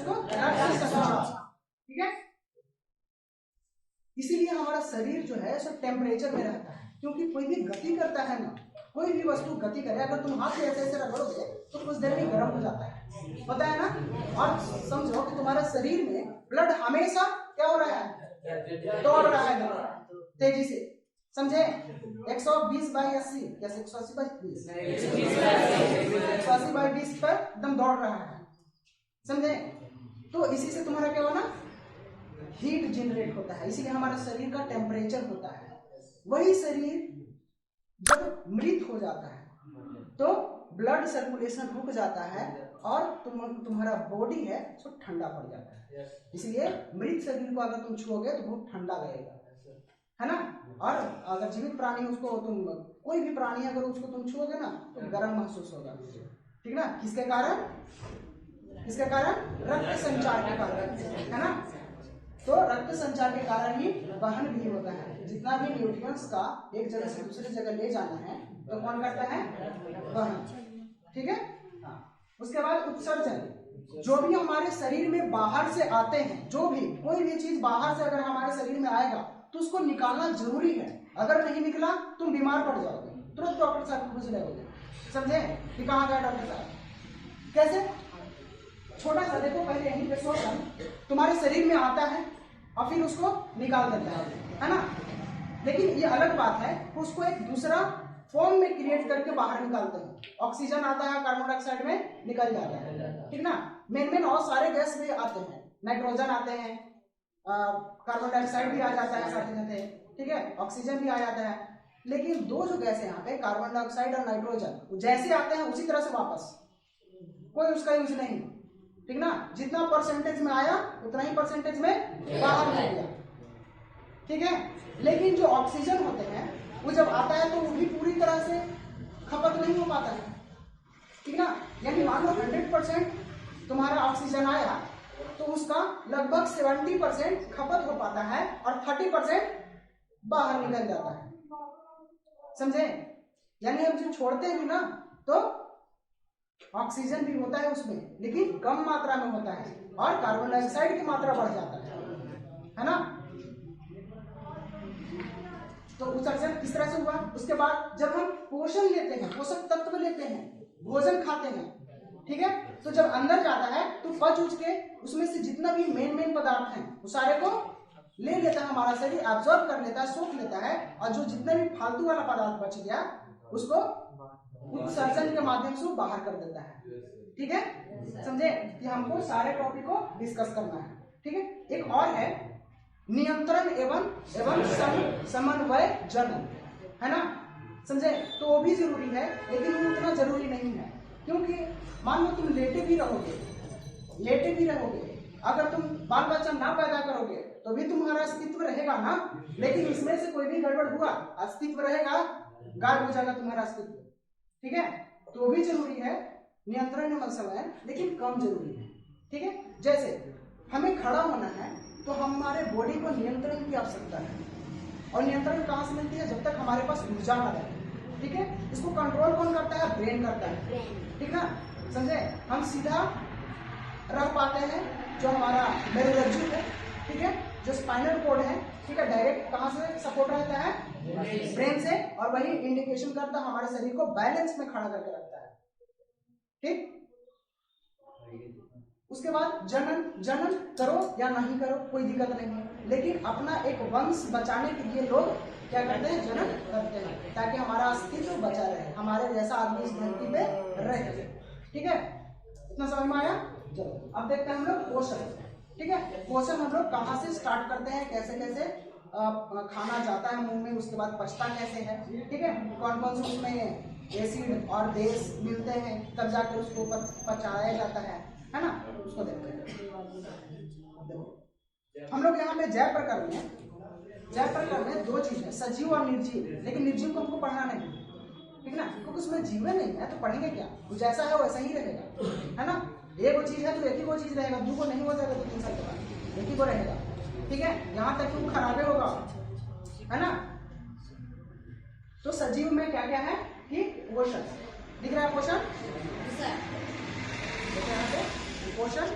उसको रक्त संचार, ठीक है। इसीलिए हमारा शरीर जो है सो टेम्परेचर में रहता है, क्योंकि कोई भी गति करता है ना, कोई भी वस्तु गति करे, अगर तुम हाथ से ऐसे ऐसे रगड़ोगे तो कुछ देर में गर्म हो जाता है, पता है ना। और समझो कि तुम्हारे शरीर में ब्लड हमेशा क्या हो रहा है, दौड़ रहा है तेजी से, समझे। 120/80 या 180/20, 180/20 पर एकदम दौड़ रहा है, समझे। तो इसी से तुम्हारा क्या होना, हीट जनरेट होता है, इसीलिए हमारा शरीर का टेम्परेचर होता है। वही शरीर जब मृत हो जाता है तो ब्लड सर्कुलेशन रुक जाता है और तुम्हारा बॉडी है सो ठंडा पड़ जाता है। इसलिए मृत शरीर को अगर तुम छुओगे तो बहुत ठंडा लगेगा, है ना। और अगर जीवित प्राणी उसको तुम, कोई भी प्राणी अगर उसको तुम छुओगे ना तो गर्म महसूस होगा, ठीक ना। किसके कारण, किसके कारण, रक्त संचार के कारण, है ना। तो रक्त संचार के कारण ही वहन भी होता है। जितना भी न्यूट्रिएंट्स का एक जगह से दूसरी जगह ले जाना है तो कौन करता है, वहन, ठीक है। हाँ। उसके बाद उत्सर्जन, जो भी हमारे शरीर में बाहर से आते हैं, जो भी कोई भी चीज बाहर से अगर हमारे शरीर में आएगा तो उसको निकालना जरूरी है। अगर नहीं निकला तुम बीमार पड़ जाओगे, तुरंत डॉक्टर साहब को पूछ रहोगे, समझे कि कहाँ गया डॉक्टर साहब। कैसे, छोटा सा देखो, पहले यहीं पे सोचना, तुम्हारे शरीर में आता है और फिर उसको निकाल देता है ना। लेकिन ये अलग बात है, उसको एक दूसरा फॉर्म में क्रिएट करके बाहर निकालते हैं। ऑक्सीजन आता है, कार्बन डाइऑक्साइड में निकल जाता है, ठीक ना। मेन और सारे गैस भी आते हैं, नाइट्रोजन आते हैं, कार्बन डाइऑक्साइड भी आ जाता है साथ ही, ठीक है, ऑक्सीजन भी आ जाता है। लेकिन दो जो गैस है यहाँ पे, कार्बन डाइऑक्साइड और नाइट्रोजन, जैसे आते हैं उसी तरह से वापस, कोई उसका यूज नहीं, ठीक ना। जितना परसेंटेज में आया उतना ही परसेंटेज में बाहर हो गया, ठीक है। लेकिन जो ऑक्सीजन होते हैं वो जब आता है तो वो भी पूरी तरह से खपत नहीं हो पाता है, ठीक ना। यानी मान लो 100% तुम्हारा ऑक्सीजन आया तो उसका लगभग 70% खपत हो पाता है और 30% बाहर निकल जाता है, समझे। यानी हम जो छोड़ते हैं ना तो ऑक्सीजन भी होता है उसमें, लेकिन कम मात्रा में होता है और कार्बन डाइऑक्साइड की मात्रा बढ़ जाता है ना। तो उत्सर्जन इस तरह से हुआ। उसके बाद जब हम पोषण लेते हैं, पोषक तत्व लेते हैं, भोजन खाते हैं, ठीक है, तो जब अंदर जाता है तो पच उच के उसमें से जितना भी मेन पदार्थ हैं वो सारे को ले लेता है हमारा शरीर, एब्जॉर्ब कर लेता है, सोख लेता है, और जो जितना भी फालतू वाला पदार्थ बच गया उसको उत्सर्जन के माध्यम से बाहर कर देता है, ठीक है। समझे कि हमको सारे टॉपिक को डिस्कस करना है, ठीक है। एक और है नियंत्रण एवं समन्वय जनन, है ना, समझे। तो वो भी जरूरी है, लेकिन वो उतना जरूरी नहीं है, क्योंकि मान लो तुम लेटे भी रहोगे, अगर तुम बाल बच्चा ना पैदा करोगे तो भी तुम्हारा अस्तित्व रहेगा ना। लेकिन इसमें से कोई भी गड़बड़ हुआ, अस्तित्व रहेगा, गायब हो जाएगा तुम्हारा अस्तित्व, ठीक है। तो भी जरूरी है नियंत्रण एवं समन्वय, लेकिन कम जरूरी है, ठीक है। जैसे हमें खड़ा होना है तो हमारे बॉडी को नियंत्रण की आवश्यकता है, और नियंत्रण कहाँ से मिलती है, जब तक हमारे पास ऊर्जा न रहे, ठीक है। इसको कंट्रोल कौन करता है, ब्रेन करता है, ठीक ना, समझे। हम सीधा रह पाते हैं जो हमारा मेरुरज्जु है, ठीक है, जो स्पाइनल कोड है, ठीक है, डायरेक्ट कहाँ से सपोर्ट रहता है, ब्रेन से, और वही इंडिकेशन करता है हमारे शरीर को बैलेंस में खड़ा करके रखता है, ठीक। उसके बाद जनन करो या नहीं करो कोई दिक्कत नहीं है, लेकिन अपना एक वंश बचाने के लिए लोग क्या करते हैं, जनन करते हैं, ताकि हमारा अस्तित्व बचा रहे, हमारे जैसा आदमी इस धरती पे रहे, ठीक है। इतना समझ में आया। चलो अब देखते हैं हम लोग पोषण, ठीक है। पोषण हम लोग कहाँ से स्टार्ट करते हैं, कैसे कैसे खाना जाता है मुंह में, उसके बाद पचता कैसे है, ठीक है, कौन कौन से उसमें एसिड और बेस मिलते हैं, तब जाकर उसको पचाया जाता है ना, उसको देखते हैं। देखो हम लोग यहाँ पे जय प्रकरण में दो चीज है, सजीव और निर्जीव, लेकिन निर्जीव को हमको पढ़ना नहीं, ठीक ना, क्योंकि उसमें जीवन नहीं है तो पढ़ेंगे क्या, वो जैसा है वैसा ही रहेगा, है ना। एक वो चीज है तो एक ही वो चीज रहेगा, दो को नहीं हो जाएगा, 2-3 साल के बाद एक ही को रहेगा, ठीक है, यहाँ तक कि वो खराबे होगा, है ना। तो सजीव में क्या क्या है कि पोषण दिख रहा है, पोषण पोषण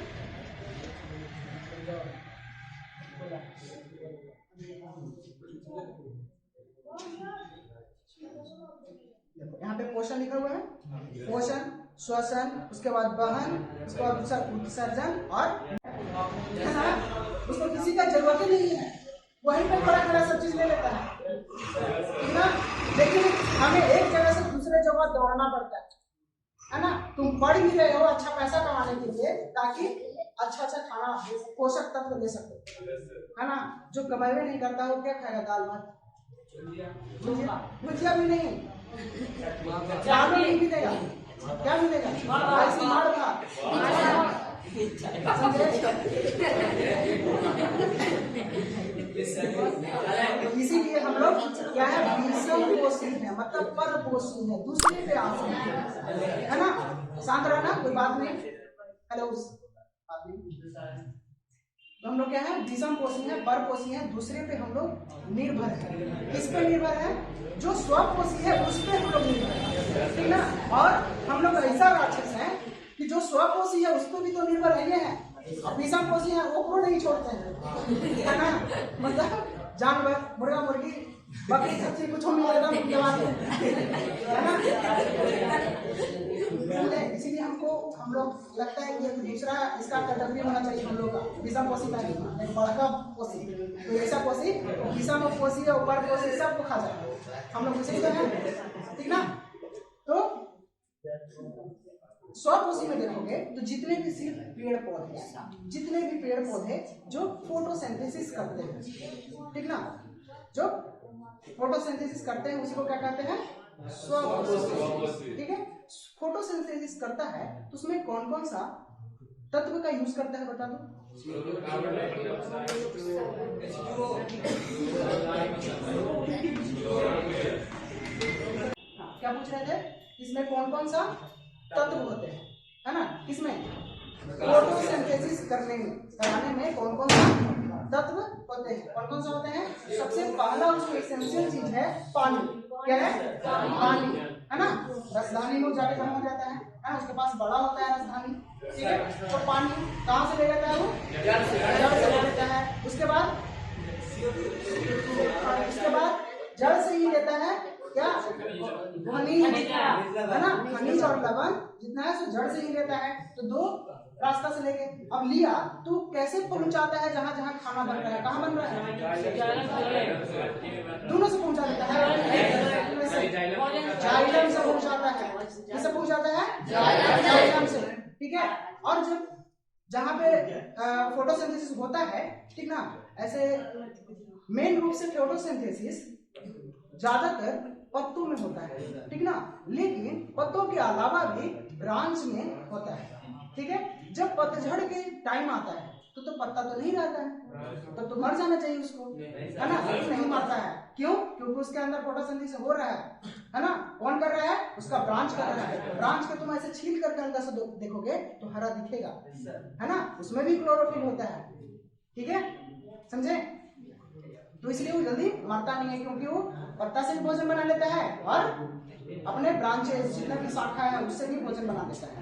पोषण लिखा हुआ है, पोषण, श्वसन, उसके बाद वहन, उसके बाद उत्सर्जन और है ना, उसको किसी का जरूरत ही नहीं है, वहीं पे खड़ा खड़ा सब चीज ले लेता है, ठीक ना। लेकिन हमें एक जगह से दूसरे जगह दौड़ना पड़ता है ना। तुम पढ़ भी रहे हो अच्छा पैसा कमाने के लिए, ताकि अच्छा अच्छा खाना पोषक तत्व ले सको, है ना। जो कमाई नहीं करता वो क्या खाएगा, दाल भात, भुजिया भी नहीं, चावल नहीं मिलेगा, क्या मिलेगा, मार भात। इसीलिए हम लोग क्या है, विषम पोषी है, मतलब पर पोषी है, दूसरे पे आश्रित है ना। शांत रहना, कोई बात नहीं। हेलो, तो हम लोग क्या है, विषम पोषी है, पर पोषी है, दूसरे पे हम लोग निर्भर है। किस पे निर्भर है, जो स्वपोषी है उस पे हम लोग निर्भर है, ठीक ना। और हम लोग ऐसा राक्षस है कि जो स्वपोषी है उस पर भी तो निर्भर है, और विषम पोषी है वो को नहीं छोड़ते हैं, है ना। मतलब जानवर, मुर्गा मुर्गी, बकरी खच्ची कुछ मिलेगा है ना। इसीलिए हमको हम लोग लगता है कि दूसरा इसका कैटेगरी होना चाहिए हम लोग का, विषम पोषी का नहीं, एक बड़का पोषी, तो ऐसा पोषी विषम पोषी और पर पोषी सबको खा जाए, हम लोग इसे हैं, ठीक ना। तो स्वपोषी में देखोगे तो जितने भी सिर्फ पेड़ पौधे, जितने भी पेड़ पौधे जो फोटोसिंथेसिस करते हैं, ठीक ना, जो फोटोसिंथेसिस करते हैं उसी को क्या कहते हैं, स्वपोषी, ठीक है। फोटोसिंथेसिस करता है तो उसमें कौन कौन सा तत्व का यूज करता है, बता दो। क्या पूछ रहे थे, इसमें कौन कौन सा तत्व होते हैं, है ना। किसमें, फोटोसिंथेसिस कराने में कौन कौन सा तत्व होते हैं, कौन कौन सा होते हैं। सबसे पहला उसमें एसेंशियल चीज है पानी, क्या है, पानी, है ना। राजधानी में जाके जमा हो जाता है ना, उसके पास बड़ा होता है राजधानी, ठीक है। तो पानी कहाँ से ले लेता है, वो जल से ले लेता है। उसके बाद जल से ही लेता है क्या, खनिज, है ना, खनिज और लवण जितना है सो जड़ से ही लेता है। तो दो रास्ता से लेके अब लिया तो कैसे पहुंचाता है, जहां जहां खाना बन रहा है, कहाँ बन रहा है, दोनों से पहुंचा देता है, जाइलम से पहुंचाता है, किससे पहुंचाता है, जाइलम से, ठीक है। और जब जहाँ पे फोटोसिंथेसिस होता है, ठीक ना, ऐसे मेन रूप से फोटोसिंथेसिस ज्यादातर पत्तों में होता है, ठीक ना, लेकिन पत्तों के अलावा भी ब्रांच में होता है, ठीक है। जब पतझड़ के टाइम आता है तो पत्ता तो नहीं रहता है, तो मर जाना चाहिए उसको, है ना, तो नहीं मरता है, क्यों, क्योंकि उसके अंदर फोटोसिंथेसिस हो रहा है ना। कौन कर रहा है, उसका ब्रांच कर रहा है। ब्रांच को तुम ऐसे छील करके अंदर से देखोगे तो हरा दिखेगा, है ना, उसमें भी क्लोरोफिल होता है, ठीक है, समझे। तो इसलिए वो जल्दी मरता नहीं है, क्योंकि वो पत्ता से भी भोजन बना लेता है और अपने ब्रांचेस जितना भी शाखा है उससे भी भोजन बना लेता है,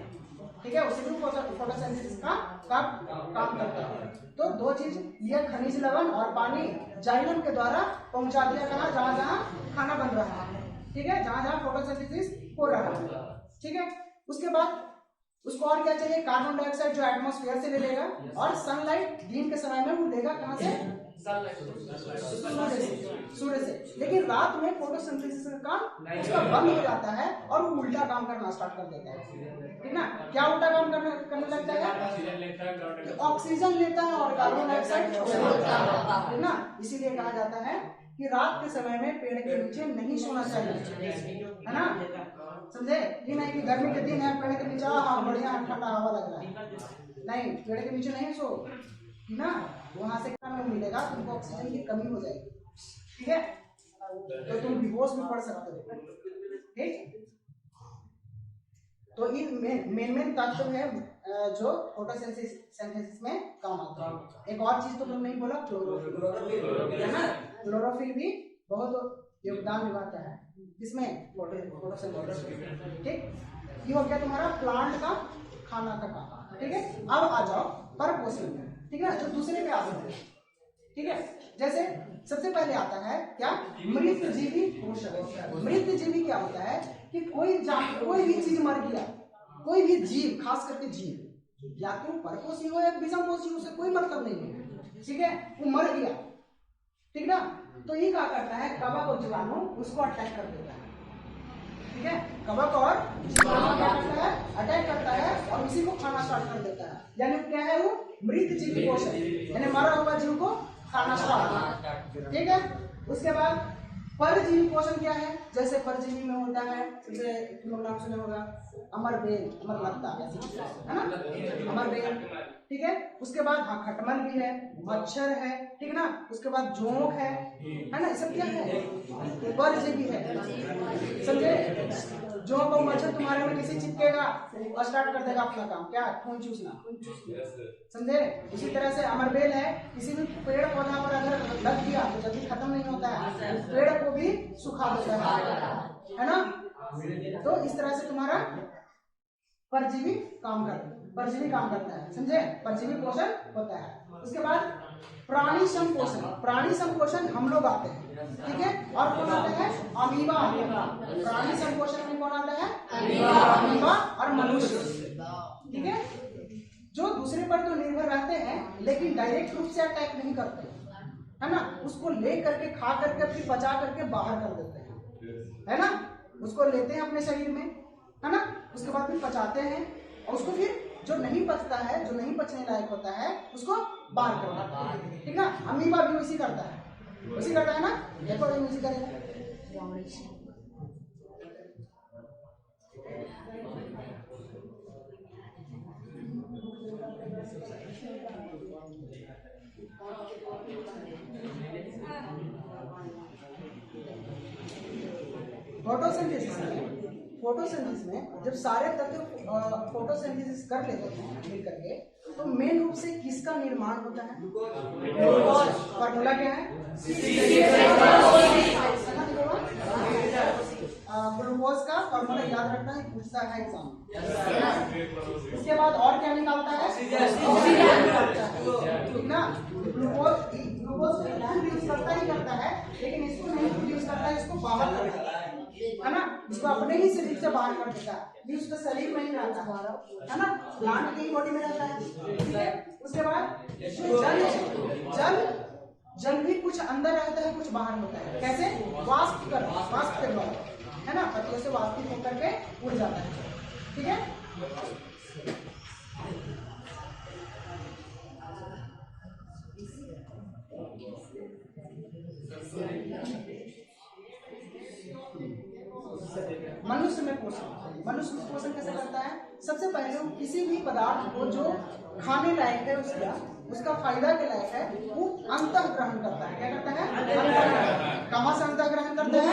ठीक है, उससे भी फोटोसिंथेसिस का काम करता है। तो दो चीज लिया, खनिज लवण और पानी, जाइलम के द्वारा पहुंचा दिया कहाँ, जहां जहां खाना बन रहा है, ठीक है, जहां जहां फोटोसिंथेसिस हो रहा है, ठीक है। उसके बाद उसको और क्या चाहिए, कार्बन डाइऑक्साइड जो एटमॉस्फेयर से ले लेगा, और सनलाइट दिन के समय में वो लेगा कहाँ से, सूर्य से। लेकिन रात में फोटोसिंथेसिस का काम उसका बंद हो जाता है और वो उल्टा काम करना स्टार्ट कर देता है, ठीक ना। क्या उल्टा काम करने लगता है, ऑक्सीजन लेता है और कार्बन डाइऑक्साइड छोड़ता है ना। इसीलिए कहा जाता है कि रात के समय में पेड़ के नीचे नहीं सोना चाहिए, है ना, समझे। ये नहीं कि गर्मी के दिन है पेड़ के नीचे हाँ बढ़िया ठंडा हवा लग रहा है, नहीं, पेड़ के नीचे नहीं सो ना, वहां से क्या मिलेगा, तुमको ऑक्सीजन की कमी हो जाएगी, ठीक है, तो तुम बेहोश भी पड़ सकते हो, ठीक। तो इन मेन तत्व है जो फोटोसिंथेसिस में काम आता है। एक और चीज तो तुम नहीं बोला, क्लोरोफिल, है ना, क्लोरोफिल भी बहुत योगदान निभाता है इसमें, फोटोसिंथेसिस, ठीक। ये हो गया तुम्हारा प्लांट का खाना का काम, ठीक है। अब आ जाओ परपोषण में, ठीक है, जो दूसरे पे आते हैं, ठीक है। जैसे सबसे पहले आता है क्या, मृत जीवी पोषण। मृत जीवी क्या होता है कि कोई भी चीज मर गया, कोई भी जीव, खास करके जीव, या तो परपोषी हो या विषमपोषी हो, उससे कोई मतलब नहीं है, ठीक है, वो मर गया, ठीक ना, तो ये क्या करता है, कवक और जीवाणु उसको अटैक कर देता है, ठीक है, कवक और जीवाणु क्या करता है, अटैक करता है और उसी को खाना स्टार्ट कर देता है। यानी क्या है वो, मृत जीवी पोषण, यानी मरा हुआ जीव को खाना स्टार्ट, ठीक है। उसके बाद परजीवी पोषण क्या है, जैसे परजीवी में होता है, जैसे तुम लोग नाम सुने होगा अमरबेल, अमरलता, है ना, अमरबेल, ठीक है। उसके बाद हाँ खटमल भी है, मच्छर है, ठीक ना, उसके बाद जोंक है ना, सब क्या है, परजीवी है, समझे। जोंक और मच्छर तुम्हारे में किसी चिपकेगा और स्टार्ट कर देगा अपना काम, क्या, खून चूसना, समझे। इसी तरह से अमरबेल है, किसी भी पेड़ पौधा पर अगर लग गया तो जल्दी खत्म नहीं होता है, पेड़ को भी सुखा देता है ना। तो इस तरह से तुम्हारा परजीवी काम करता है, समझे, परजीवी पोषण होता है। उसके बाद प्राणी संपोषण, प्राणी संपोषण हम लोग आते हैं, ठीक है, और कौन आता है, अमीबा आता है। प्राणी संपोषण में कौन आता है, अमीबा और मनुष्य, ठीक है, जो दूसरे पर तो निर्भर रहते हैं लेकिन डायरेक्ट रूप से अटैक नहीं करते, है ना, उसको ले करके खा करके फिर पचा करके बाहर कर देते हैं, है ना, उसको लेते हैं अपने शरीर में, है ना, उसके बाद फिर पचाते हैं और उसको फिर जो नहीं पचता है, जो नहीं पचने लायक होता है, उसको बाहर करते हैं, ठीक ना। अमीबा भी उसी करता है ना, देखो उसी करेगा। फोटोसिंथेसिस में जब सारे तत्व फोटोसिंथेसिस कर लेते हैं मिल करके, तो मेन रूप से किसका निर्माण होता है, ग्लूकोज। फार्मूला क्या है, ग्लूकोज का फार्मूला याद रखना है, पूछता है एग्जाम। इसके बाद और क्या निकालता है, ठीक ना। ग्लूकोज प्रोड्यूस करता है लेकिन इसको नहीं प्रोड्यूस करता है, इसको बाहर करता है ना, इसको अपने ही शरीर से बाहर कर देता है, ये उसका शरीर में ही रहता है ना, प्लांट की बॉडी में रहता है, ठीक है। उसके बाद जल भी कुछ अंदर रहता है, कुछ बाहर होता है, कैसे, वाष्प के द्वारा, है ना, पत्तियों से वाष्पित होकर के उड़ जाता है, ठीक है। मनुष्य में पोषण कैसे करता है, सबसे पहले वो किसी भी पदार्थ को जो खाने लायक है, उसका फायदा के लायक है, वो अंतःग्रहण करता है, क्या करता है, कहाँ से अंतःग्रहण करता है,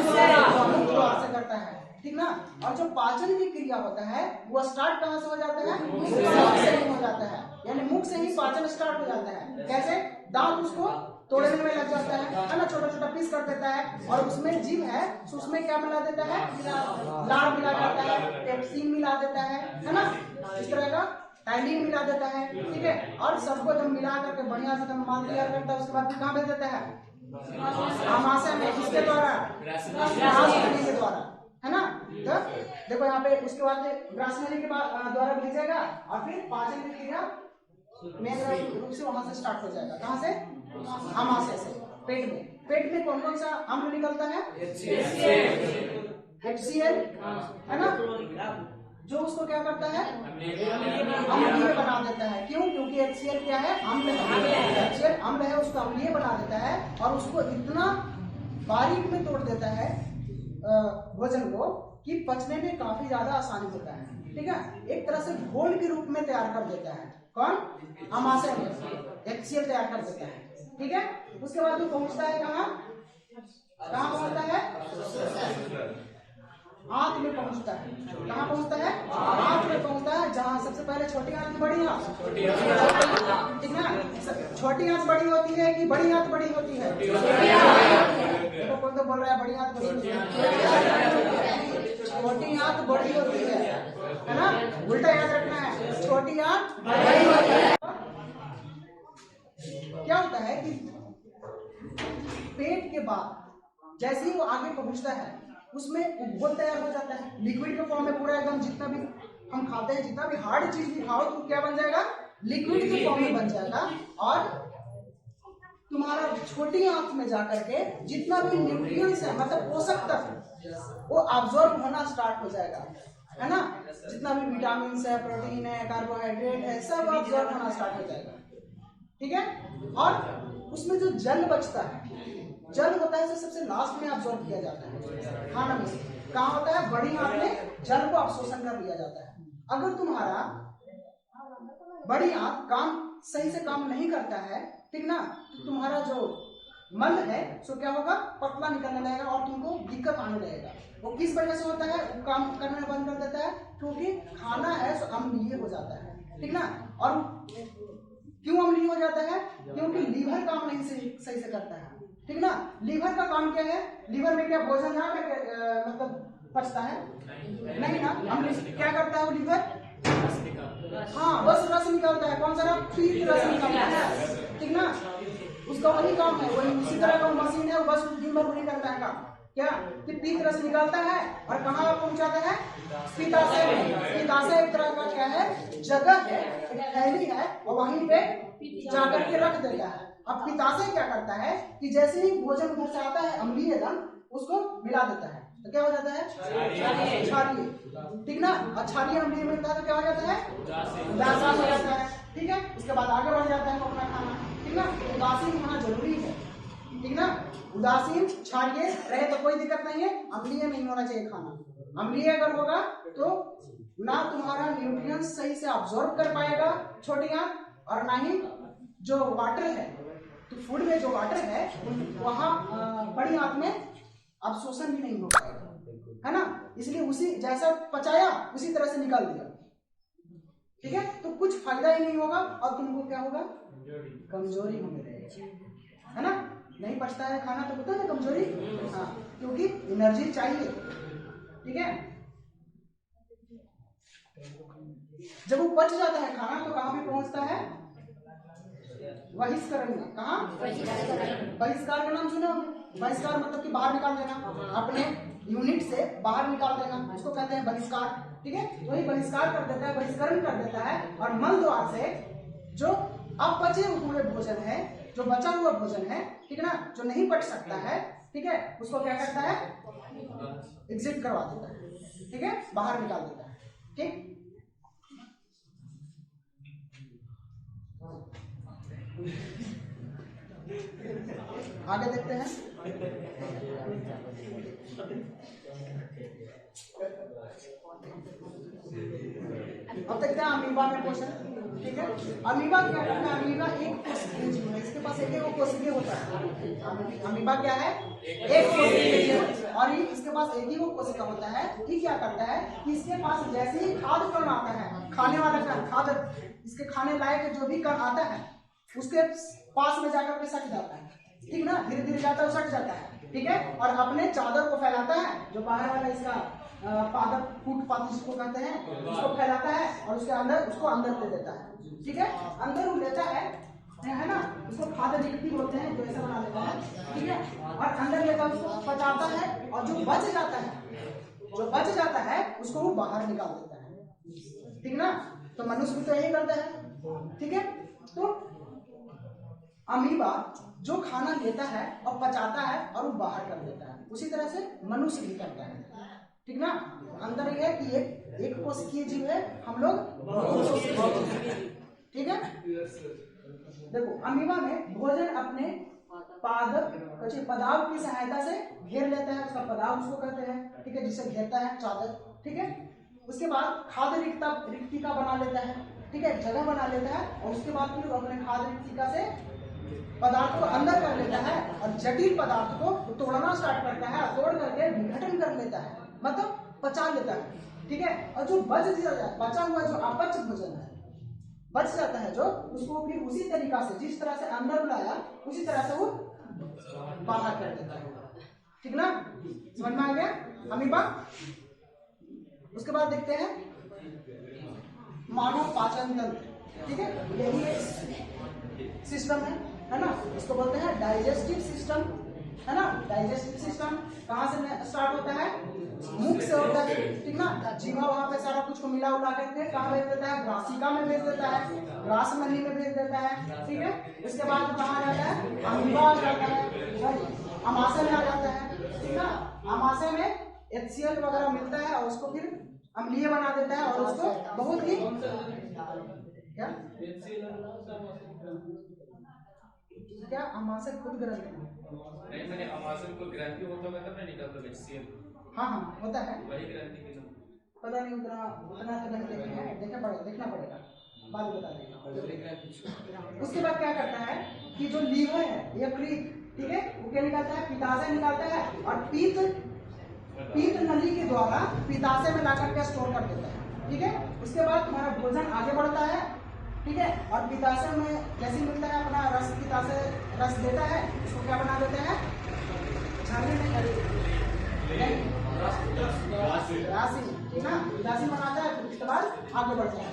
मुख द्वार से करता है, ठीक ना। और जो पाचन की क्रिया होता है वो स्टार्ट कहाँ से हो जाता है, मुख से ही हो जाता है, यानी मुख से ही पाचन स्टार्ट हो जाता है, कैसे, दांत उसको तोड़ने में लग जाता है ना, छोटा छोटा पीस कर देता है, और उसमें जीव है तो उसमें क्या मिला देता है, लार मिला जाता है, पेप्सिन मिला देता है ना, इस तरह का टाइलिन मिला देता है, ठीक है, और सबको एकदम मिला करके बढ़िया से एकदम माल तैयार करता है। उसके बाद कहाँ भेज देता है, आमाशय में, किसके द्वारा, के द्वारा, है ना। तो देखो यहाँ पे उसके बाद ग्रास नली के द्वारा भेजेगा और फिर पाचन की क्रिया मेन रूप से वहां से स्टार्ट हो जाएगा, कहाँ से, आमाशय से, पेट में कौन कौन सा अम्ल निकलता है, HCl, है ना, जो उसको क्या करता है, अम्लीय बना देता है, क्यों, क्योंकि HCl क्या है, अम्ल है, HCl अम्ल है, उसको अम्लीय बना देता है और उसको इतना बारीक में तोड़ देता है भोजन को कि पचने में काफी ज्यादा आसानी होता है, ठीक है, एक तरह से घोल के रूप में तैयार कर देता है, कौन, आमाशय में HCl तैयार कर देता है, ठीक है। उसके बाद वो पहुंचता है कहाँ पहुंचता है, आंत में पहुंचता है, कहाँ पहुंचता है, आंत में पहुंचता है, जहाँ सबसे पहले छोटी आंत बड़ी आंत, ठीक ना, छोटी आंत बड़ी होती है कि बड़ी आंत बड़ी होती है, देखो कौन तो बोल रहा है बड़ी आंत बड़ी होती है, छोटी आंत बड़ी होती है ना, उल्टा याद रखना है, छोटी आंत बड़ी होती है। क्या होता है कि बाद जैसे ही वो आगे पहुंचता है उसमें वो घोल तैयार हो जाता है लिक्विड के फॉर्म में। पूरा एकदम जितना भी हम खाते हैं, जितना भी हार्ड चीज भी खाओ तो क्या बन जाएगा, लिक्विड के फॉर्म में बन जाएगा। और तुम्हारा छोटी आंख में जाकर के जितना भी न्यूट्रिएंट्स है, मतलब पोषक तत्व, वो अब्सॉर्ब होना स्टार्ट हो जाएगा, है ना। जितना भी विटामिन है, प्रोटीन है, कार्बोहाइड्रेट है, सब अब्सॉर्ब होना स्टार्ट हो जाएगा, ठीक है। और उसमें जो जल बचता है, जल होता है सबसे लास्ट में अब्सॉर्ब किया जाता है खाना में से। कहाँ होता है, बड़ी आंत में जल को अवशोषण कर लिया जाता है। अगर तुम्हारा बड़ी आंत काम सही से काम नहीं करता है, ठीक ना, तो तुम्हारा जो मल है सो क्या होगा, पतला निकलने लगेगा और तुमको दिक्कत आने लगेगा। वो किस वजह से होता है, वो काम करना बंद कर देता है क्योंकि खाना है सो अम्लीय हो जाता है, ठीक ना। और क्यों अम्लीय हो जाता है, क्योंकि लीवर काम नहीं सही से करता है, ठीक ना। लीवर का काम क्या है, लीवर में क्या भोजन ना मतलब पचता है नहीं ना, क्या करता है वो लीवर, हाँ बस रस निकालता है। कौन सा, पीत रस निकालता है, ठीक ना। उसका वही काम है, वही उसी तरह का मशीन है, वो बस दिन भर वही करता है काम, क्या कि पीत रस निकालता है और कहाँ पहुंचाता है, पित्ताशय में। पित्ताशय एक तरह का क्या है, जगह है, एक थैली है, और वहीं पे जाकर के रख देता है। अब पित्ताशय क्या करता है कि जैसे ही भोजन उधर से आता है अम्लीय दम, उसको मिला देता है, तो क्या हो जाता है, क्षारीय, ठीक ना। और क्षारीय अम्लीय मिलता है तो क्या हो जाता है, उदासीन हो जाता है, ठीक है। उसके बाद आगे बढ़ जाता है अपना खाना, ठीक ना। उदासीन होना जरूरी है, ठीक ना। उदासीन क्षारीय रहे तो कोई दिक्कत नहीं है, अम्लीय नहीं होना चाहिए खाना। अम्लीय अगर होगा तो ना तुम्हारा न्यूट्रिएंट्स सही से अब्सॉर्ब कर पाएगा छोटी आंत, और ना ही जो वाटर है, तो फूड में जो वाटर है वहाँ बड़ी आंत में अवशोषण भी नहीं हो पाएगा, है ना। इसलिए उसी जैसा पचाया उसी तरह से निकाल दिया, ठीक है। तो कुछ फायदा ही नहीं होगा और तुमको क्या होगा, कमजोरी होने लगेगी, है ना। नहीं पचता है खाना तो होता है ना कमजोरी, हाँ, क्योंकि एनर्जी चाहिए, ठीक है। जब वो पच जाता है खाना तो कहाँ भी पहुंचता है, बहिष्करण में। कहाँ, बहिष्कार का नाम सुने होंगे। बहिष्कार मतलब कि बाहर निकाल देना, अपने यूनिट से बाहर निकाल देना, उसको कहते हैं बहिष्कार, ठीक है। वही बहिष्कार कर देता है, बहिष्करण कर देता है, और मल द्वार से जो अपचे हुए भोजन है, जो बचा हुआ भोजन है, ठीक है ना, जो नहीं पच सकता है, ठीक है, उसको क्या करता है, एग्जिट करवा देता है, ठीक है, बाहर निकाल देता है, ठीक। आगे देखते हैं। अब देखते हैं अमीबा में क्वेश्चन, ठीक है। अमीबा क्या करता है, अमीबा एक कोशिकीय जीव है, इसके पास एक कोशिकीय होता है। अमीबा क्या है, एक कोशिकीय जीव, और इसके पास एक ही वो कोशिका होता है। ये क्या करता है कि इसके पास जैसे ही खाद्य कण आता है, खाने वाला कण, खाद्य इसके खाने लायक जो भी कण आता है उसके पास में जाकर के सट जाता है, ठीक ना, धीरे धीरे जाता है, सट जाता है, ठीक है। और अपने चादर को फैलाता है, जो बाहर वाला इसका पादप फूट पाती जिसको कहते हैं, उसको फैलाता है और उसके अंदर उसको अंदर ले देता है, ठीक है। अंदर वो लेता है ना, उसको खाद्य रिक्ति बोलते हैं, जो ऐसा बना लेता है, ठीक है। और अंदर लेता है, उसको पचाता है, और जो बच जाता है उसको वो बाहर निकाल देता है, ठीक ना। तो मनुष्य भी तो यही करता है, ठीक है। तो अमीबा जो खाना लेता है और पचाता है और वो बाहर कर देता है, उसी तरह से मनुष्य भी करता है, ठीक ना। अंदर ये है कि एक कोशिकीय जीव है, हम लोग, ठीक है। देखो अमीबा में भोजन अपने पदार्थ की सहायता से घेर लेता है, उसका पदार्थ उसको कहते हैं, ठीक है, जिसे घेरता है चादर, ठीक है। उसके बाद खाद्य रिक्तिका बना लेता है, ठीक है, जगह बना लेता है, और उसके बाद फिर अपने खाद्य रिक्तिका से पदार्थ को अंदर कर लेता है और जटिल पदार्थ को तोड़ना स्टार्ट करता है, तोड़ करके विघटन कर लेता है, मतलब पचा लेता है, ठीक है। और जो बचा हुआ जो अपच भोजन है, बच जाता है जो, उसको फिर उसी तरीका से जिस तरह से अंदर बुलाया उसी तरह से वो बाहर कर देता है, ठीक ना। समझ में आ गया अमीबा। उसके बाद देखते हैं मानव पाचन तंत्र, ठीक है, यही एक सिस्टम है ना, इसको बोलते हैं डाइजेस्टिव सिस्टम, है ना। डाइजेस्टिव सिस्टम कहाँ से स्टार्ट होता है? मुख से होता है, ठीक ना। जीवा वहाँ पे सारा कुछ को मिला उला करके कहाँ भेज देता है? ग्रासिका में भेज देता है, ग्रास नली में भेज देता है, ठीक है। उसके बाद कहाँ जाता है? अमीबा आ जाता है, अमाशय में आ जाता है, ठीक ना। अमाशय में HCl वगैरह मिलता है और उसको फिर अम्लीय बना देता है और उसको बहुत ही क्या अमाशय खुद ग्रंथि नहीं, मैंने अमाशय को ग्रंथि होता है तब नहीं निकलता HCl। हाँ होता है, वही ग्रंथि के नाम पता नहीं उतना तो नहीं देखे हैं, देखना पड़ेगा, बाद में बता देंगे। उसके बाद क्या करता है कि जो लीवर है यकृत, ठीक है, वो क्या निकालता है? पित्ताशय निकालता है और पीत नली के द्वारा पित्ताशय में लाकर के स्टोर कर देता है, ठीक है। उसके बाद तुम्हारा भोजन आगे बढ़ता है, ठीक है, और पित्ताशय में जैसे मिलता है अपना रस, पित्ताशय रस देता है, उसको क्या बना देते हैं? छानने में राशि, ठीक ना, राशि बनाता है, फिर उसके बाद आगे बढ़ता है,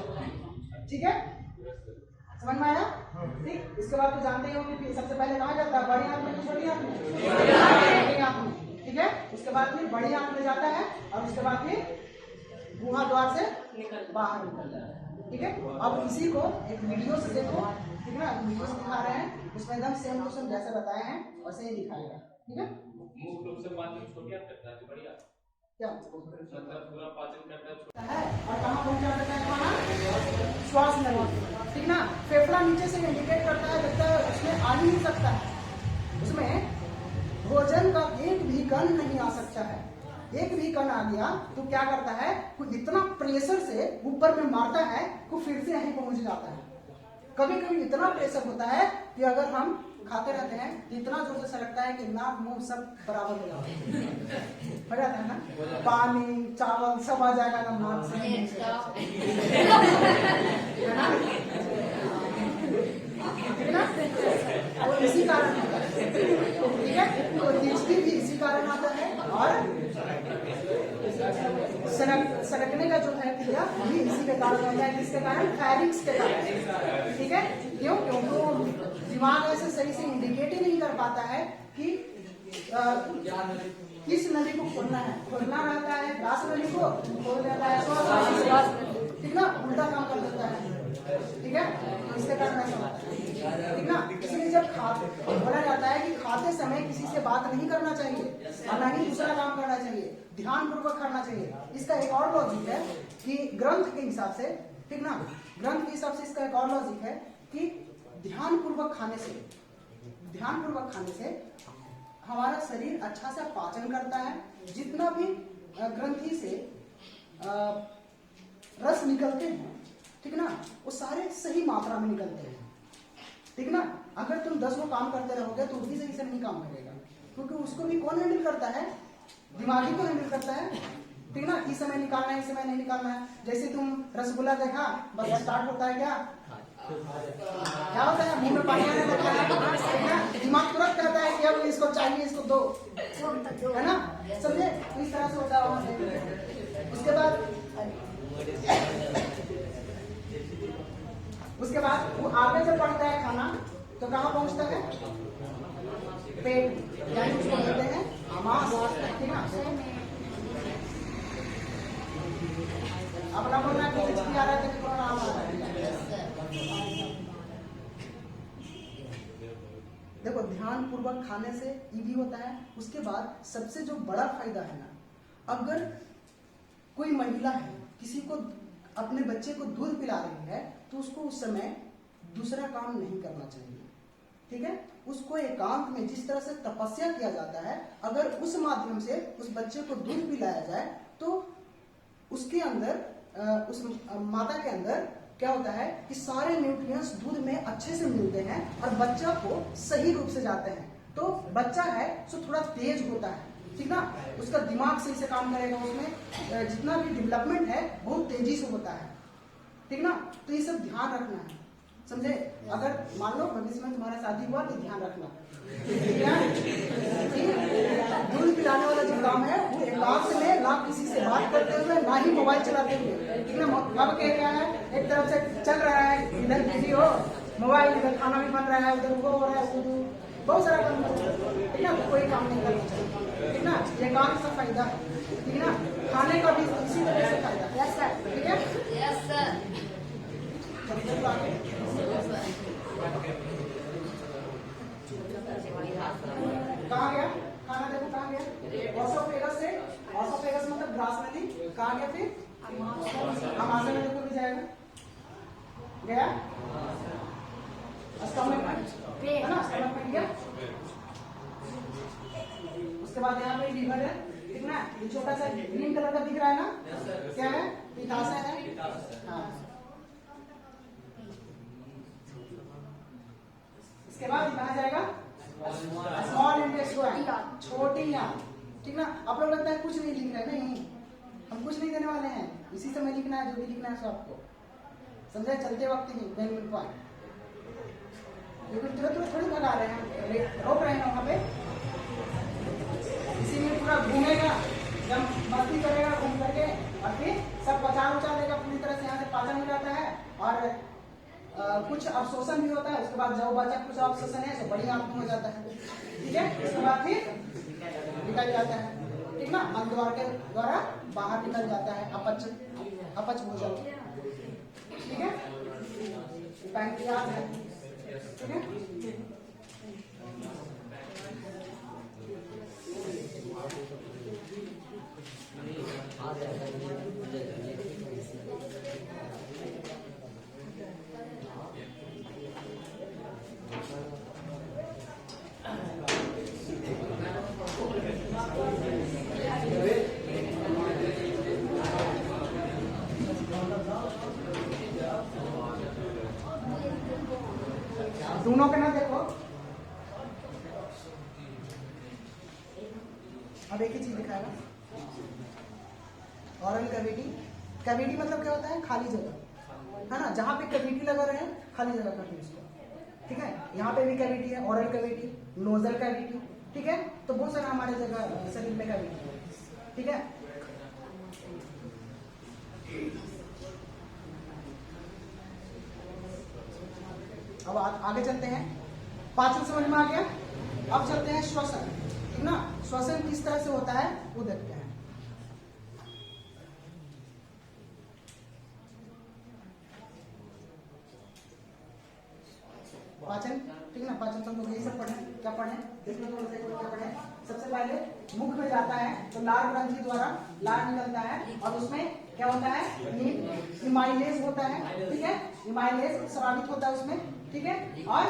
ठीक है, समझ में आया? ठीक। इसके बाद तो जानते ही हो कि सबसे पहले कहाँ जाता है? बड़ी आंत में तो छोटी आंत में? बड़ी आंत में, ठीक है। उसके बाद फिर बड़ी आंत में जाता है और उसके बाद फिर गुहा द्वार से बाहर निकलता है, ठीक है। अब इसी को एक वीडियो से देखो, ठीक है ना, वीडियो से दिखा रहे हैं, उसमें एकदम सेम टू सेम जैसे बताए हैं वैसे ही दिखाएगा, ठीक है। मुख रूप से पाचन छोटी आंत करता है, बढ़िया क्या मतलब पूरा पाचन करता है और कहाँ पहुंचा देता है खाना? श्वास नली, ठीक ना। फेफड़ा नीचे से इंडिकेट करता है, जब तक उसमें आ ही नहीं सकता है, उसमें भोजन का एक भी कण नहीं आ सकता है। एक भी कण आ गया तो क्या करता है? कोई इतना प्रेशर से ऊपर में मारता है वो फिर से यहीं पहुंच जाता है। कभी कभी इतना प्रेशर होता है कि अगर हम खाते रहते हैं तो इतना जोर से सरकता है कि नाक मुंह सब बराबर हो जाता है ना, पानी चावल सब आ जाएगा ना नाक से, है ना। और इसी कारण होता है, ठीक है, तो हिचकी भी इसी कारण आता है और सड़कने का जो है क्रिया भी इसी के कारण होता है। किसके कारण? फैरिंग्स के कारण, ठीक है। क्यों? क्योंकि दिमाग ऐसे सही से इंडिकेट ही नहीं कर पाता है कि किस नली को खोलना है। खोलना रहता है ग्रास नली को, खोल देता है, ठीक ना, उल्टा काम कर देता है, ठीक है। तो इसके कारण ऐसा होता है, ठीक ना। इसलिए जब बोला जाता है कि खाते समय किसी से बात नहीं करना चाहिए और ना ही दूसरा काम करना चाहिए, ध्यान पूर्वक करना चाहिए। इसका एक और लॉजिक है कि ग्रंथ के हिसाब से, ठीक ना, ग्रंथ के हिसाब से इसका एक और लॉजिक है कि ध्यान पूर्वक खाने से हमारा शरीर अच्छा सा पाचन करता है। जितना भी ग्रंथि से रस निकलते हैं, ठीक ना, वो सारे सही मात्रा में निकलते हैं, ठीक ना। अगर तुम 10 वो काम करते रहोगे तो भी सही से नहीं काम करेगा, क्योंकि उसको भी कौन हैंडल करता है? दिमागी को हैंडल करता है, ठीक ना। इस समय निकालना है, इस समय नहीं निकालना है। जैसे तुम रसगुल्ला देखा, बस स्टार्ट होता है क्या होता है? मुंह में पानी आने लगता है, दिमाग तुरंत कहता है कि अब इसको चाहिए, इसको दो, है ना, समझे? तो इस तरह से होता है। उसके बाद वो आगे जब बढ़ता है खाना तो कहाँ पहुंचता है? पेट, यानी उसको कहते हैं आमाशय, ठीक ना। अपना बोलना कि हिचकी आ रहा है तो आम आ रहा है। देखो, ध्यान पूर्वक खाने से ये भी होता है। उसके बाद सबसे जो बड़ा फायदा है ना, अगर कोई महिला है किसी को अपने बच्चे को दूध पिला रही है तो उसको उस समय दूसरा काम नहीं करना चाहिए, ठीक है। उसको एकांत में जिस तरह से तपस्या किया जाता है, अगर उस माध्यम से उस बच्चे को दूध पिलाया जाए तो उसके अंदर उस माता के अंदर क्या होता है कि सारे न्यूट्रिएंट्स दूध में अच्छे से मिलते हैं और बच्चा को सही रूप से जाते हैं। तो बच्चा है सो थोड़ा तेज होता है, ठीक ना, उसका दिमाग सही से काम करेगा, उसमें जितना भी डेवलपमेंट है बहुत तेजी से होता है, ठीक ना। तो ये सब ध्यान रखना है, समझे। अगर मान लो भविष्य में तुम्हारा शादी हुआ तो ध्यान रखना, दूध पिलाने वाला जो काम है वो एकांत में, ना किसी से बात करते हुए, ना ही मोबाइल चलाते हुए, ठीक ना। अब क्या है, एक तरफ से चल रहा है, इधर बिजी हो मोबाइल, इधर खाना भी बन रहा है, उधर वो हो रहा है, बहुत सारा काम करता है, ठीक ना, कोई काम नहीं करना चाहिए, ठीक ना, एकांत का फायदा है, ठीक ना, खाने का भी इसी तरह से फायदा है, यस सर, ठीक है, यस सर। कहाँ गया खाना, देखो कहाँ गया, ऑसोफेगस से, ऑसोफेगस मतलब ग्रास नली, कहाँ गया फिर आमाशय में, देखो भी जाएगा, गया स्टमक में, है ना, स्टमक में गया, उसके बाद यहाँ पे लीवर है, ठीक ना, ये छोटा सा ग्रीन कलर का दिख रहा है ना, क्या है, पित्ताशय है, हाँ। इसके बाद कहाँ जाएगा, स्मॉल इंटेस्टाइन, छोटी आंत, ठीक ना। आप लोग लगता है कुछ नहीं लिख रहे, नहीं हम कुछ नहीं देने वाले हैं, इसी समय लिखना है, जो भी लिखना है सो आपको समझे, चलते वक्त ही बेनिफिट पॉइंट, लेकिन तुरंत थोड़ी भगा रहे हैं, रोक रहे हैं वहां पे, इसीलिए पूरा घूमेगा, जब मस्ती करेगा घूम करके, और फिर सब पचा उचा लेगा पूरी तरह से, यहाँ से पाचन हो जाता है, और कुछ अवशोषण भी होता है, उसके बाद जब बचा कुछ अवशोषण है तो बढ़िया आपको हो जाता है, ठीक है, उसके बाद फिर निकल जाता है, ठीक ना, मल द्वार के द्वारा बाहर निकल जाता है, अपच भोजन, ठीक है, पैंक्रियाज है, ठीक है। दोनों के ना देखो, अब एक ही चीज दिखाएगा, ऑरल कैविटी, कैविटी मतलब क्या होता है, खाली जगह, है ना, जहाँ पे कैविटी लगा रहे खाली जगह करते हैं उसको, ठीक है, यहाँ पे भी कैविटी है, ऑरल कैविटी, नोजल कैविटी, ठीक है, तो बहुत सारा हमारे जगह शरीर में कैविटी है, ठीक है। अब आगे चलते हैं, पाचन समझ में आ गया, अब चलते हैं श्वसन, ठीक ना, श्वसन किस तरह से होता है वो देखते हैं। पाचन, ठीक ना, पाचन तो हम लोग यही सब पढ़े, क्या पढ़े, इसमें थोड़ा सा क्या पढ़े, सबसे पहले मुख में जाता है तो लार ग्रंथि द्वारा लार निकलता है, और उसमें क्या होता है, इमाइलेज होता है, ठीक है, इमाइलेज स्रावित होता है उसमें, ठीक है, और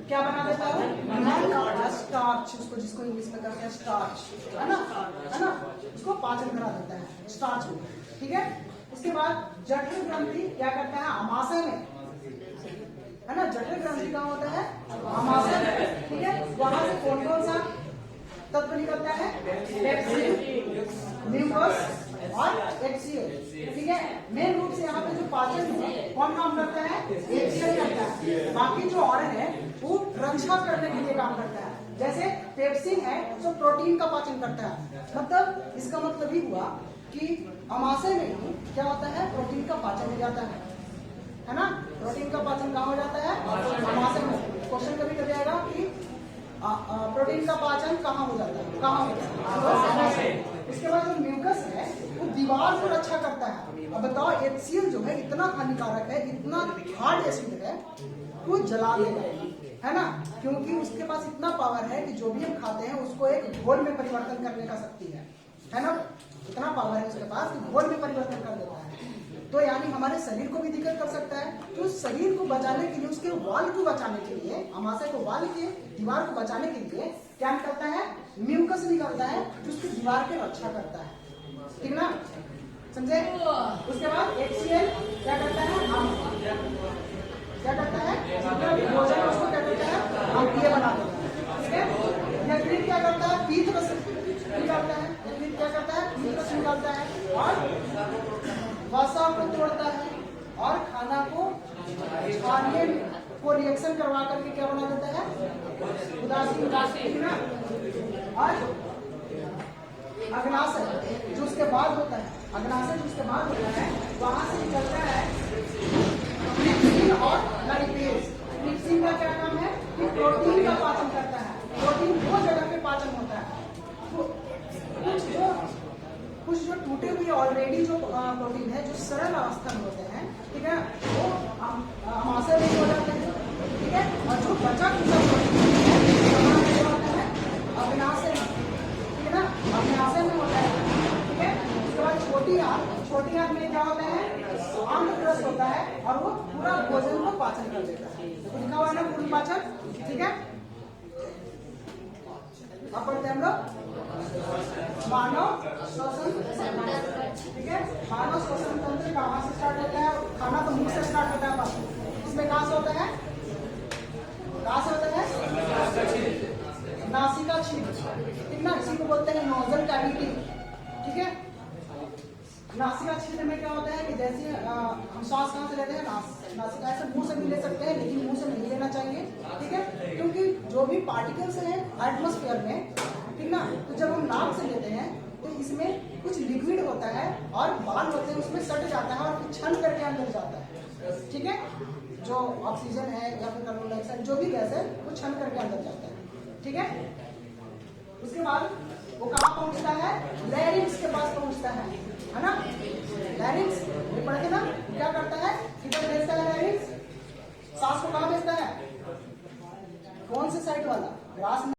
क्या बना देता है, स्टार्च, उसको जिसको इंग्लिश में कहते हैं स्टार्च, है ना, उसको पाचन करा देता है स्टार्च में, ठीक है। उसके बाद जठर ग्रंथि क्या करता है, आमाशय में, है ना, जठर ग्रंथि कहाँ होता है, आमाशय में, ठीक है, वहां से कौन कौन सा तत्व निकलता है, पेप्सिन, म्यूकस और एचसीएल, ठीक है। मेन रूप से यहाँ पे जो पाचन है कौन काम करता है, एचसीएल करता है, बाकी जो ऑर्गन है वो रक्षा करने के लिए काम करता है, जैसे पेप्सिन है तो प्रोटीन का पाचन करता है, मतलब इसका मतलब ही हुआ कि आमाशय में ही क्या होता है, प्रोटीन का पाचन हो जाता है ना, प्रोटीन का पाचन कहाँ हो जाता है, आमाशय में। क्वेश्चन कभी कभी आएगा कि प्रोटीन का पाचन कहाँ हो जाता है, कहाँ होता है, इसके बाद जो म्यूकस है वो दीवार को रक्षा करता है। अब बताओ एचसीएल जो है इतना हानिकारक है, इतना हार्ड एसिड है, वो जला देगा, है ना, क्योंकि उसके पास इतना पावर है कि जो भी हम खाते हैं उसको एक घोल में परिवर्तन करने का शक्ति है ना, इतना पावर है उसके पास कि घोल में परिवर्तन कर देता है। तो यानी हमारे शरीर को भी दिक्कत कर सकता है, तो शरीर को बचाने के लिए, उसके वाल को बचाने के लिए, आमाशय को वाल के दीवार को बचाने के लिए क्या करता है, म्यूकस निकलता है जो उसकी दीवार की रक्षा करता है, ठीक ना, समझे। उसके बाद एचसीएल क्या करता है, क्या करता है, भोजन उसको क्या करता है, अम्लीय बना देता है, ठीक है। यकृत क्या करता है, पीत रस निकालता है, यकृत क्या करता है, पीत रस निकालता है, और वसा को तोड़ता है, और खाना को छानने को रिएक्शन करवा करके क्या बना देता है, उदासीन ना, और अग्नाशय जो उसके बाद होता है, अग्नाशय जो उसके बाद होता है वहां से निकलता है ट्रिप्सिन और लाइपेज। ट्रिप्सिन का क्या काम है, कि प्रोटीन का पाचन करता है। प्रोटीन वो जगह पे पाचन होता है। तो कुछ जो टूटे हुए ऑलरेडी जो प्रोटीन है, जो सरल अवस्था में होते हैं, ठीक है, वो आमाशय में हो जाते हैं, ठीक है, और जो बचा खुचा प्रोटीन है होता है अग्नाशय में, ठीक है ना, अग्नाशय में होता है, ठीक है। उसके बाद छोटी आंत में क्या होता है, आंतरग्रस्त होता है और वो पूरा भोजन को पाचन कर देता है। तो लिखा हुआ है ना पूर्ण पाचन, ठीक है। अब पढ़ते हैं हम लोग मानव श्वसन तंत्र, ठीक है। मानव श्वसन तंत्र कहाँ से स्टार्ट होता है? खाना तो मुंह से स्टार्ट होता है, बस इसमें कहाँ से होता है? कहाँ से होता है? नासिका छिद्र, ठीक ना, इसी को बोलते हैं नोजल कैविटी, ठीक है। नासिका छिद्र में क्या होता है कि जैसे हम श्वास कहाँ से लेते हैं? नासिका से, मुंह से भी ले सकते हैं, लेकिन मुंह से नहीं लेना चाहिए, ठीक है, क्योंकि जो भी पार्टिकल्स हैं एटमॉस्फेयर में, ठीक ना, तो जब हम नाक से लेते हैं तो इसमें कुछ लिक्विड होता है और बाल होते हैं, उसमें सट जाता है और छन करके अंदर जाता है, ठीक है। जो ऑक्सीजन है या फिर कार्बन डाइऑक्साइड जो भी गैस है वो छन करके अंदर जाता है, ठीक है। उसके बाद वो कहाँ पहुंचता है? लैरिंक्स के पास पहुंचता है ना। लैरिंक्स ये पढ़े थे ना, क्या करता है? किधर भेजता है लैरिंक्स? सांस को कहाँ भेजता है? कौन से साइड वाला? ग्रास